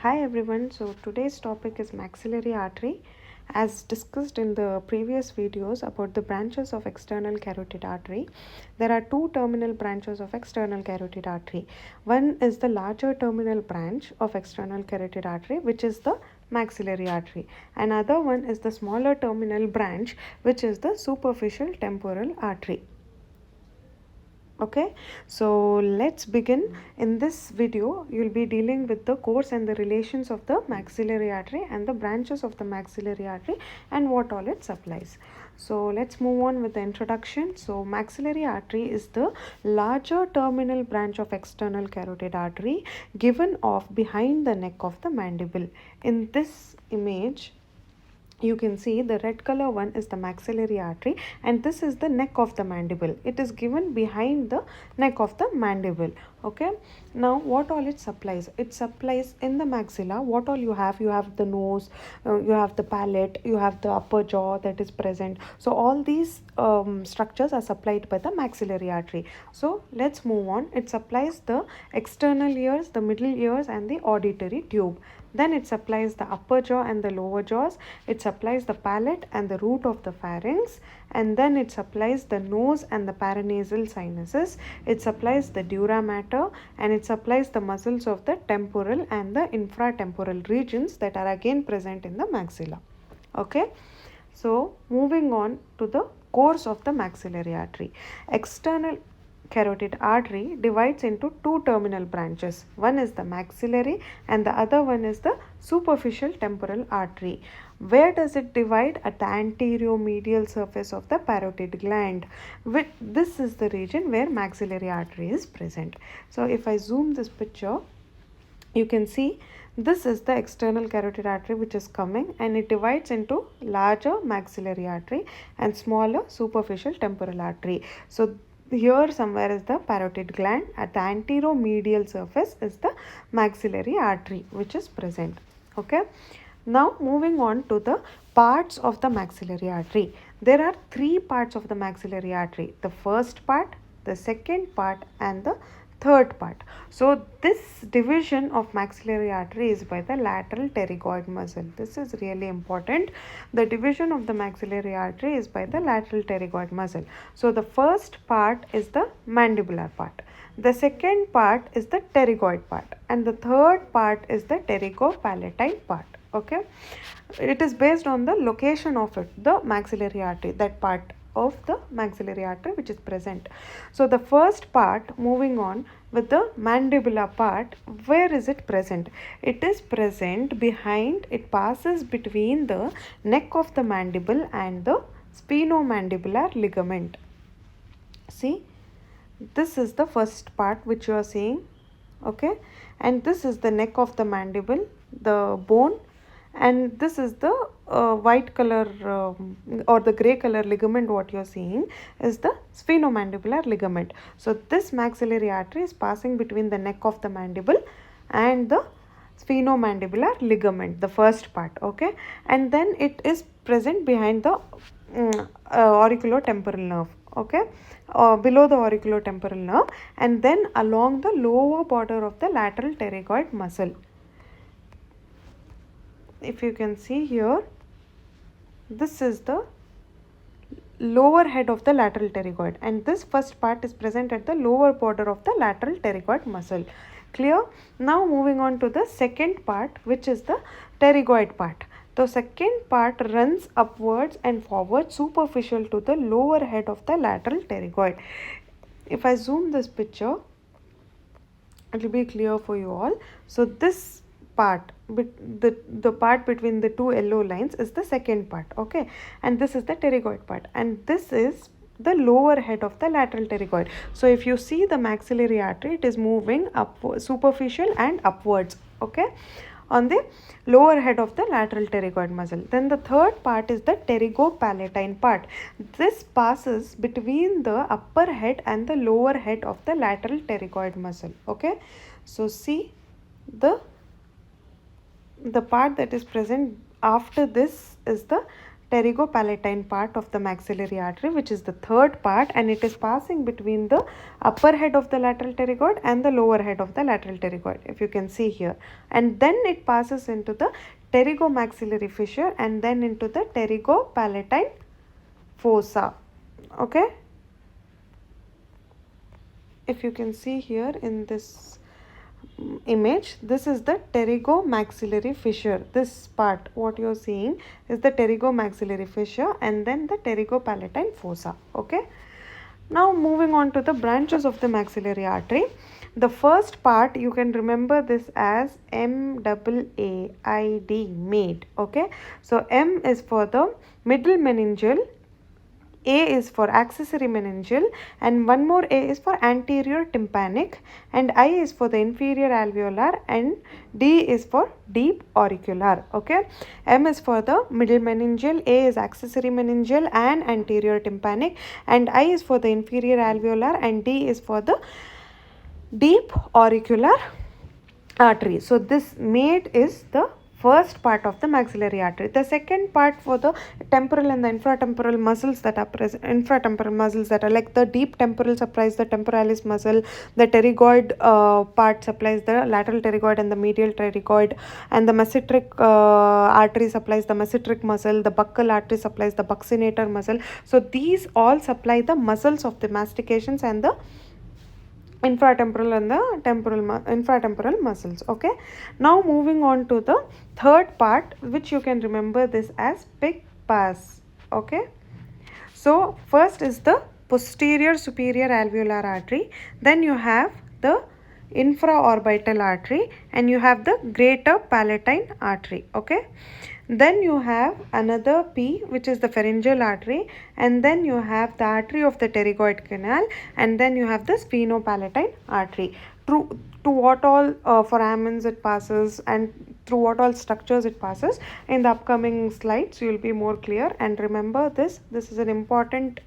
Hi everyone, so today's topic is maxillary artery. As discussed in the previous videos about the branches of external carotid artery, there are two terminal branches of external carotid artery. One is the larger terminal branch of external carotid artery, which is the maxillary artery. Another one is the smaller terminal branch, which is the superficial temporal artery. Okay, so let's begin. In this video you'll be dealing with the course and the relations of the maxillary artery and the branches of the maxillary artery and what all it supplies. So let's move on with the introduction. So maxillary artery is the larger terminal branch of external carotid artery given off behind the neck of the mandible. In this image you can see the red color one is the maxillary artery and this is the neck of the mandible. It is given behind the neck of the mandible. Okay, now what all it supplies? It supplies in the maxilla what all you have. You have the nose, you have the palate, you have the upper jaw that is present. So all these structures are supplied by the maxillary artery. So let's move on. It supplies the external ears, the middle ears and the auditory tube. Then it supplies the upper jaw and the lower jaws. It supplies the palate and the root of the pharynx. And then it supplies the nose and the paranasal sinuses. It supplies the dura mater and it supplies the muscles of the temporal and the infratemporal regions that are again present in the maxilla. Okay. So moving on to the course of the maxillary artery. External carotid artery divides into two terminal branches. One is the maxillary and the other one is the superficial temporal artery. Where does it divide? At the anterior-medial surface of the parotid gland. This is the region where maxillary artery is present. So if I zoom this picture, you can see this is the external carotid artery which is coming and it divides into larger maxillary artery and smaller superficial temporal artery. So here somewhere is the parotid gland. At the anteromedial surface is the maxillary artery which is present. Okay. Now moving on to the parts of the maxillary artery. There are three parts of the maxillary artery. The first part, the second part and the third part. So this division of maxillary artery is by the lateral pterygoid muscle. This is really important. The division of the maxillary artery is by the lateral pterygoid muscle. So the first part is the mandibular part. The second part is the pterygoid part and the third part is the pterygopalatine part. Okay, it is based on the location of it, the maxillary artery, that part of the maxillary artery which is present. So the first part, moving on with the mandibular part, where is it present? It is present behind, it passes between the neck of the mandible and the sphenomandibular ligament. See, this is the first part which you are seeing. Okay, and this is the neck of the mandible, the bone, and this is the white color or the gray color ligament what you are seeing is the sphenomandibular ligament. So this maxillary artery is passing between the neck of the mandible and the sphenomandibular ligament, the first part. Okay, and then it is present behind the auriculotemporal nerve. Okay, below the auriculotemporal nerve and then along the lower border of the lateral pterygoid muscle. If you can see here, this is the lower head of the lateral pterygoid and this first part is present at the lower border of the lateral pterygoid muscle. Clear? Now moving on to the second part, which is the pterygoid part. The second part runs upwards and forward superficial to the lower head of the lateral pterygoid. If I zoom this picture, it will be clear for you all. So this part, the part between the two yellow lines is the second part. Okay, and this is the pterygoid part and this is the lower head of the lateral pterygoid. So if you see the maxillary artery, it is moving up, superficial and upwards. Okay, on the lower head of the lateral pterygoid muscle. Then the third part is the pterygopalatine part. This passes between the upper head and the lower head of the lateral pterygoid muscle. Okay, so see the part that is present after this is the pterygopalatine part of the maxillary artery, which is the third part, and it is passing between the upper head of the lateral pterygoid and the lower head of the lateral pterygoid, if you can see here. And then it passes into the pterygomaxillary fissure and then into the pterygopalatine fossa. Okay, if you can see here in this image, this is the pterygomaxillary fissure. This part what you are seeing is the pterygomaxillary fissure and then the pterygopalatine fossa. Okay, now moving on to the branches of the maxillary artery. The first part, you can remember this as MAAID, MAID. Okay, so M is for the middle meningeal, A is for accessory meningeal, and one more A is for anterior tympanic, and I is for the inferior alveolar, and D is for deep auricular. Okay, M is for the middle meningeal, A is accessory meningeal and anterior tympanic, and I is for the inferior alveolar, and D is for the deep auricular artery. So this MAID is the first part of the maxillary artery. The second part for the temporal and the infratemporal muscles that are present, infratemporal muscles that are like the deep temporal supplies the temporalis muscle, the pterygoid part supplies the lateral pterygoid and the medial pterygoid, and the mesenteric artery supplies the mesenteric muscle, the buccal artery supplies the buccinator muscle. So these all supply the muscles of the mastications and the infratemporal and the infratemporal muscles. Okay, now moving on to the third part, which you can remember this as pig pass. Okay, so first is the posterior superior alveolar artery, then you have the infraorbital artery, and you have the greater palatine artery. Okay, then you have another P, which is the pharyngeal artery, and then you have the artery of the pterygoid canal, and then you have the sphenopalatine artery. To what all foramens it passes and through what all structures it passes, in the upcoming slides you will be more clear. And remember this is an important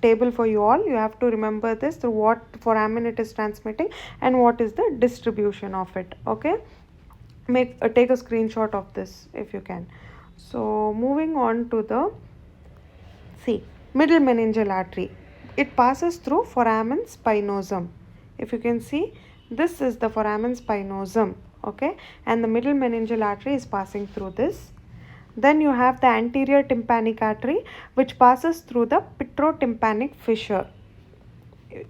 table for you all. You have to remember this, through what foramen it is transmitting and what is the distribution of it. Okay, take a screenshot of this if you can. So moving on to the middle meningeal artery, it passes through foramen spinosum. If you can see, this is the foramen spinosum. Okay, and the middle meningeal artery is passing through this. Then you have the anterior tympanic artery, which passes through the pterygotympanic fissure.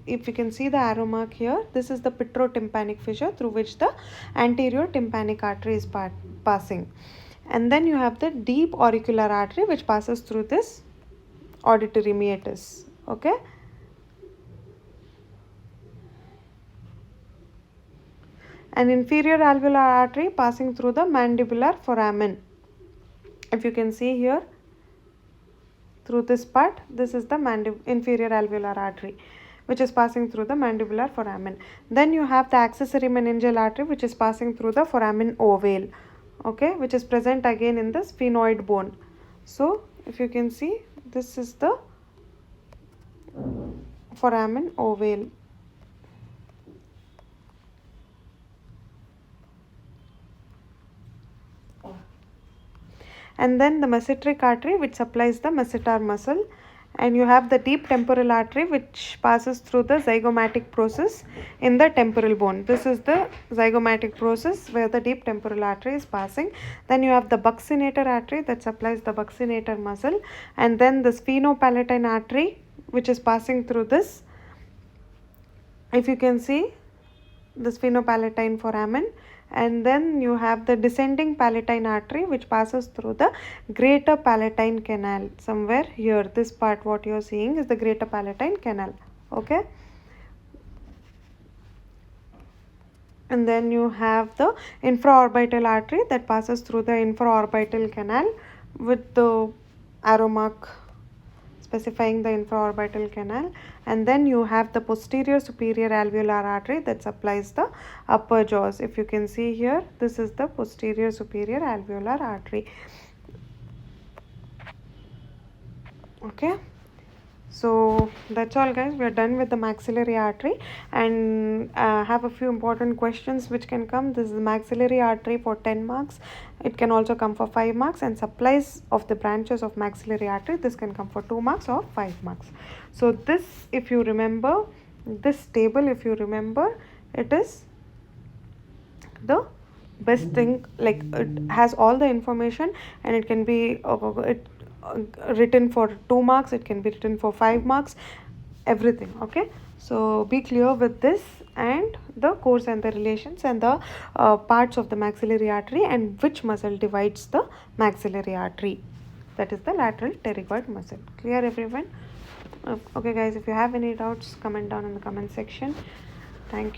If you can see the arrow mark here, this is the pterygotympanic fissure through which the anterior tympanic artery is passing. And then you have the deep auricular artery, which passes through this auditory meatus. Okay, an inferior alveolar artery passing through the mandibular foramen. If you can see here, through this part, this is the inferior alveolar artery, which is passing through the mandibular foramen. Then you have the accessory meningeal artery, which is passing through the foramen ovale. Okay, which is present again in the sphenoid bone. So if you can see, this is the foramen ovale. And then the mesenteric artery, which supplies the masseter muscle, and you have the deep temporal artery, which passes through the zygomatic process in the temporal bone. This is the zygomatic process where the deep temporal artery is passing. Then you have the buccinator artery that supplies the buccinator muscle, and then the sphenopalatine artery, which is passing through this. If you can see, the sphenopalatine foramen. And then you have the descending palatine artery, which passes through the greater palatine canal. Somewhere here, this part what you are seeing is the greater palatine canal. Okay, and then you have the infraorbital artery that passes through the infraorbital canal with the arrow mark specifying the infraorbital canal. And then you have the posterior superior alveolar artery that supplies the upper jaws. If you can see here, this is the posterior superior alveolar artery. Okay, So that's all, guys. We are done with the maxillary artery, and have a few important questions which can come. This is the maxillary artery for 10 marks. It can also come for 5 marks, and supplies of the branches of maxillary artery, this can come for 2 marks or 5 marks. So this, if you remember, this table, if you remember, it is the best thing. Like, it has all the information, and it can be written for 2 marks, it can be written for 5 marks, everything. Okay, so be clear with this, and the course and the relations, and the parts of the maxillary artery, and which muscle divides the maxillary artery. That is the lateral pterygoid muscle. Clear, everyone? Okay, guys, if you have any doubts, comment down in the comment section. Thank you.